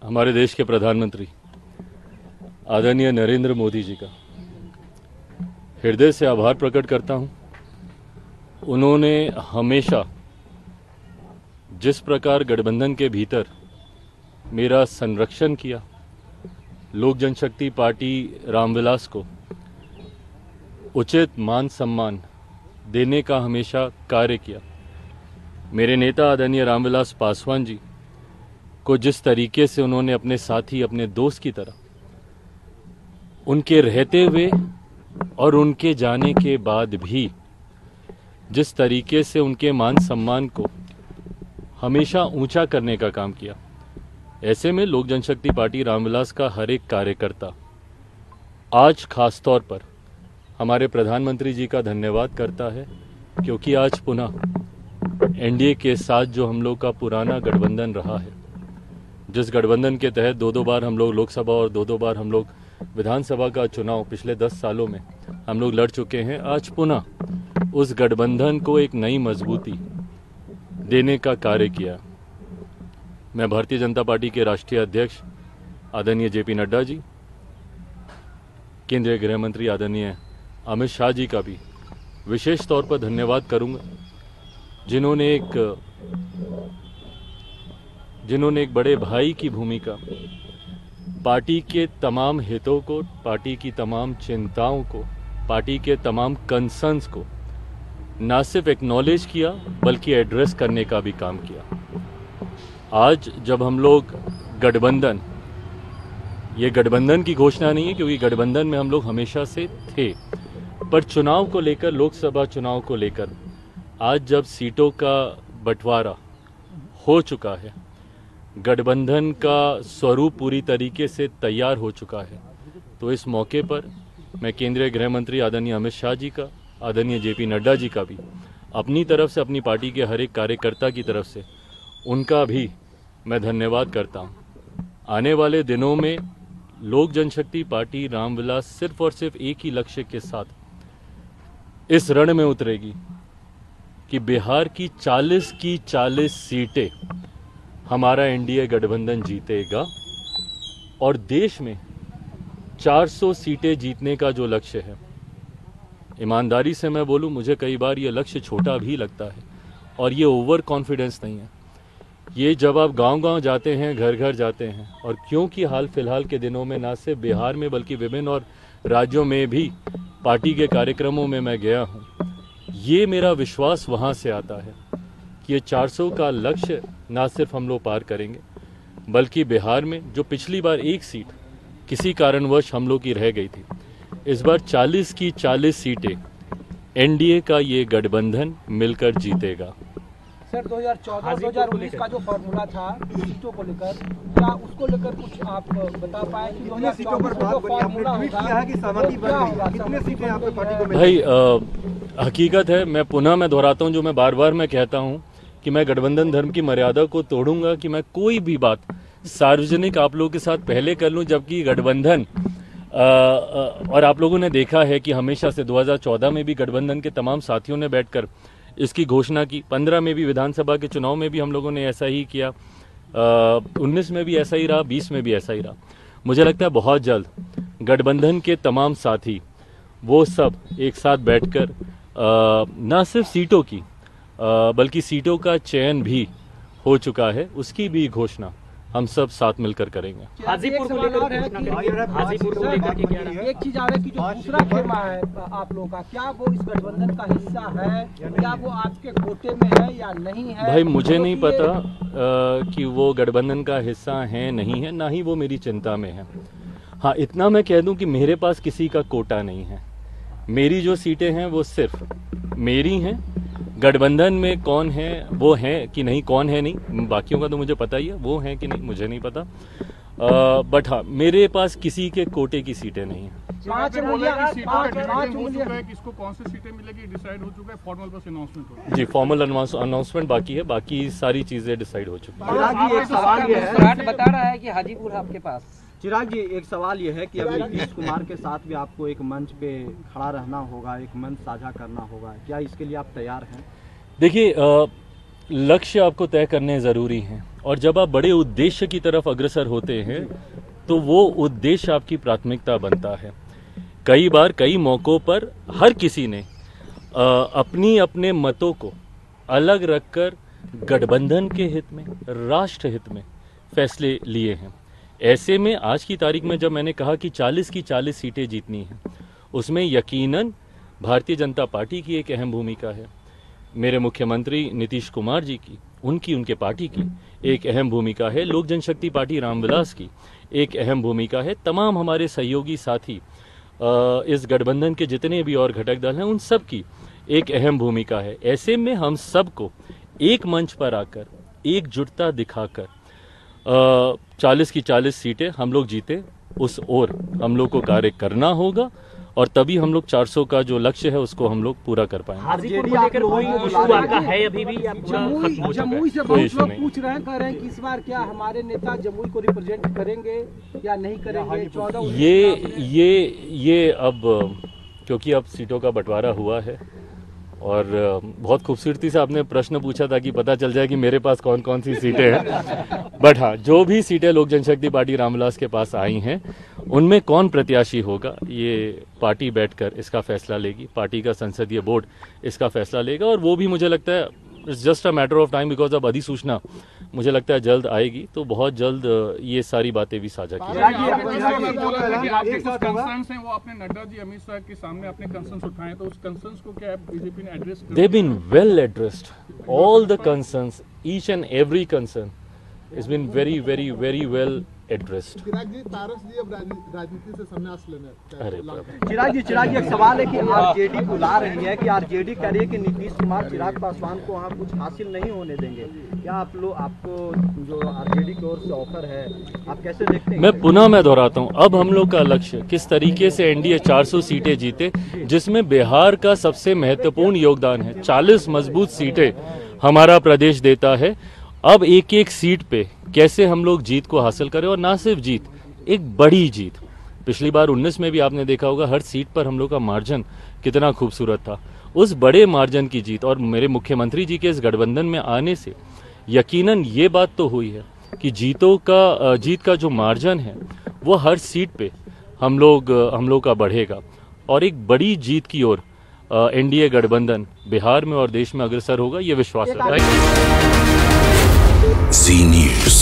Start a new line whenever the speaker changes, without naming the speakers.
हमारे देश के प्रधानमंत्री आदरणीय नरेंद्र मोदी जी का हृदय से आभार प्रकट करता हूं। उन्होंने हमेशा जिस प्रकार गठबंधन के भीतर मेरा संरक्षण किया, लोक जनशक्ति पार्टी रामविलास को उचित मान सम्मान देने का हमेशा कार्य किया। मेरे नेता आदरणीय रामविलास पासवान जी को जिस तरीके से उन्होंने अपने साथी, अपने दोस्त की तरह उनके रहते हुए और उनके जाने के बाद भी जिस तरीके से उनके मान सम्मान को हमेशा ऊंचा करने का काम किया, ऐसे में लोक जनशक्ति पार्टी रामविलास का हर एक कार्यकर्ता आज खास तौर पर हमारे प्रधानमंत्री जी का धन्यवाद करता है, क्योंकि आज पुनः एनडीए के साथ जो हम लोग का पुराना गठबंधन रहा है, जिस गठबंधन के तहत दो बार हम लोग लोकसभा और दो बार हम लोग विधानसभा का चुनाव पिछले 10 सालों में हम लोग लड़ चुके हैं, आज पुनः उस गठबंधन को एक नई मजबूती देने का कार्य किया। मैं भारतीय जनता पार्टी के राष्ट्रीय अध्यक्ष आदरणीय जेपी नड्डा जी, केंद्रीय गृह मंत्री आदरणीय अमित शाह जी का भी विशेष तौर पर धन्यवाद करूंगा, जिन्होंने एक बड़े भाई की भूमिका पार्टी के तमाम हितों को, पार्टी की तमाम चिंताओं को, पार्टी के तमाम कंसर्न्स को न सिर्फ एक्नॉलेज किया बल्कि एड्रेस करने का भी काम किया। आज जब हम लोग गठबंधन, ये गठबंधन की घोषणा नहीं है क्योंकि गठबंधन में हम लोग हमेशा से थे, पर चुनाव को लेकर, लोकसभा चुनाव को लेकर आज जब सीटों का बंटवारा हो चुका है, गठबंधन का स्वरूप पूरी तरीके से तैयार हो चुका है, तो इस मौके पर मैं केंद्रीय गृह मंत्री आदरणीय अमित शाह जी का, आदरणीय जेपी नड्डा जी का भी अपनी तरफ से, अपनी पार्टी के हर एक कार्यकर्ता की तरफ से उनका भी मैं धन्यवाद करता हूं। आने वाले दिनों में लोक जनशक्ति पार्टी रामविलास सिर्फ और सिर्फ एक ही लक्ष्य के साथ इस रण में उतरेगी कि बिहार की 40 सीटें हमारा एनडीए गठबंधन जीतेगा और देश में 400 सीटें जीतने का जो लक्ष्य है, ईमानदारी से मैं बोलूं, मुझे कई बार ये लक्ष्य छोटा भी लगता है और ये ओवर कॉन्फिडेंस नहीं है। ये जब आप गांव-गांव जाते हैं, घर घर जाते हैं, और क्योंकि हाल फिलहाल के दिनों में न सिर्फ बिहार में बल्कि विभिन्न और राज्यों में भी पार्टी के कार्यक्रमों में मैं गया हूं, ये मेरा विश्वास वहां से आता है कि ये 400 का लक्ष्य ना सिर्फ हम लोग पार करेंगे बल्कि बिहार में जो पिछली बार एक सीट किसी कारणवश हम लोग की रह गई थी, इस बार 40 की 40 सीटें एनडीए का ये गठबंधन मिलकर जीतेगा।
सर 2014-2019 का जो फॉर्मूला था सीटों को लेकर, क्या उसको लेकर कुछ आप बता पाए कि 2014 सीटों पर बात बनी, आपने ट्वीट किया है कि सहमति बन गई, कितने सीटें यहाँ पे पार्टी को मिलेंगी?
भाई हकीकत है, मैं दोहराता हूँ जो मैं बार बार मैं कहता हूँ कि मैं गठबंधन धर्म की मर्यादा को तोड़ूंगा कि मैं कोई भी बात सार्वजनिक आप लोगों के साथ पहले कर लूं, जबकि गठबंधन और आप लोगों ने देखा है कि हमेशा से 2014 में भी गठबंधन के तमाम साथियों ने बैठकर इसकी घोषणा की, 15 में भी विधानसभा के चुनाव में भी हम लोगों ने ऐसा ही किया, 19 में भी ऐसा ही रहा, 20 में भी ऐसा ही रहा। मुझे लगता है बहुत जल्द गठबंधन के तमाम साथी वो सब एक साथ बैठकर न सिर्फ सीटों की बल्कि सीटों का चयन भी हो चुका है, उसकी भी घोषणा हम सब साथ मिलकर करेंगे।
हाजीपुर को लेकर एक चीज आ रहा है कि जो दूसरा खेमा है आप लोगों का, क्या वो इस गठबंधन का हिस्सा है, क्या वो आपके कोटे में है या नहीं है?
भाई मुझे नहीं पता कि वो गठबंधन का हिस्सा है नहीं है, ना ही वो मेरी चिंता में है। हाँ, इतना मैं कह दूं कि मेरे पास किसी का कोटा नहीं है। मेरी जो सीटें हैं वो सिर्फ मेरी हैं। गठबंधन में कौन है वो है कि नहीं, कौन है नहीं, बाकियों का तो मुझे पता ही है, वो है कि नहीं मुझे नहीं पता, बट हाँ मेरे पास किसी के कोटे की सीटें नहीं है।
किसको कौन सी सीटें मिलेगी डिसाइड हो चुका है, फॉर्मल बस अनाउंसमेंट हो?
जी, फॉर्मल अनाउंसमेंट बाकी है, बाकी सारी चीजें डिसाइड हो चुकी
है। एक सवाल ये है, बता रहा है कि हाजीपुर आपके पास।
चिराग जी, एक सवाल ये है कि अभी नीतीश कुमार के साथ भी आपको एक मंच पे खड़ा रहना होगा, एक मंच साझा करना होगा, क्या इसके लिए आप तैयार हैं?
देखिए, लक्ष्य आपको तय करने ज़रूरी हैं और जब आप बड़े उद्देश्य की तरफ अग्रसर होते हैं तो वो उद्देश्य आपकी प्राथमिकता बनता है। कई बार कई मौक़ों पर हर किसी ने अपनी अपने मतों को अलग रखकर गठबंधन के हित में, राष्ट्र हित में फैसले लिए हैं। ऐसे में आज की तारीख में जब मैंने कहा कि 40 की 40 सीटें जीतनी हैं, उसमें यकीनन भारतीय जनता पार्टी की एक अहम भूमिका है, मेरे मुख्यमंत्री नीतीश कुमार जी की, उनके पार्टी की एक अहम भूमिका है, लोक जनशक्ति पार्टी रामविलास की एक अहम भूमिका है, तमाम हमारे सहयोगी साथी इस गठबंधन के जितने भी और घटक दल हैं उन सब की एक अहम भूमिका है। ऐसे में हम सबको एक मंच पर आकर एकजुटता दिखाकर 40 की 40 सीटें हम लोग जीते, उस ओर हम लोग को कार्य करना होगा और तभी हम लोग 400 का जो लक्ष्य है उसको हम लोग पूरा कर पाएंगे।
जमुई से बहुत लोग पूछ रहे हैं, कह रहे हैं कि इस बार क्या हमारे नेता जमुई को रिप्रेजेंट करेंगे या नहीं करेंगे? 14
ये अब क्योंकि अब सीटों का बंटवारा हुआ है और बहुत खूबसूरती से आपने प्रश्न पूछा ताकि पता चल जाए कि मेरे पास कौन कौन सी सीटें हैं। बट हाँ, जो भी सीटें लोक जनशक्ति पार्टी रामविलास के पास आई हैं उनमें कौन प्रत्याशी होगा ये पार्टी बैठकर इसका फैसला लेगी, पार्टी का संसदीय बोर्ड इसका फैसला लेगा और वो भी मुझे लगता है it's just a matter of time, because अब अधिसूचना मुझे लगता है जल्द आएगी, तो बहुत जल्द ये सारी बातें भी साझा की
जाएंगी। कंसर्न्स हैं वो आपने नड्डा जी, अमित शाह के सामने अपने कंसर्न्स उठाए, तो उस कंसर्न्स को क्या बीजेपी ने एड्रेस किया?
They've been well addressed. All the concerns, each and every concern has been very, very, very well addressed.
चिराग जी, तारस जी अब राजनीति से संन्यास लेने।
अरे चिराग जी एक सवाल है कि आरजेडी बुला रही है कि आरजेडी कह रही है कि नीतीश कुमार चिराग पासवान को वहाँ कुछ हासिल नहीं होने देंगे, क्या आपको जो आरजेडी की ओर से ऑफर है आप कैसे देखते हैं?
मैं दोहराता हूँ, अब हम लोग का लक्ष्य किस तरीके से एनडीए 400 सीटें जीते, जिसमें बिहार का सबसे महत्वपूर्ण योगदान है। 40 मजबूत सीटें हमारा प्रदेश देता है। अब एक एक सीट पे कैसे हम लोग जीत को हासिल करें, और ना सिर्फ जीत, एक बड़ी जीत। पिछली बार 19 में भी आपने देखा होगा हर सीट पर हम लोग का मार्जिन कितना खूबसूरत था। उस बड़े मार्जिन की जीत और मेरे मुख्यमंत्री जी के इस गठबंधन में आने से यकीनन ये बात तो हुई है कि जीत का जो मार्जिन है वो हर सीट पे हम लोग का बढ़ेगा और एक बड़ी जीत की ओर एनडीए गठबंधन बिहार में और देश में अग्रसर होगा, ये विश्वास है।
जी न्यूज़।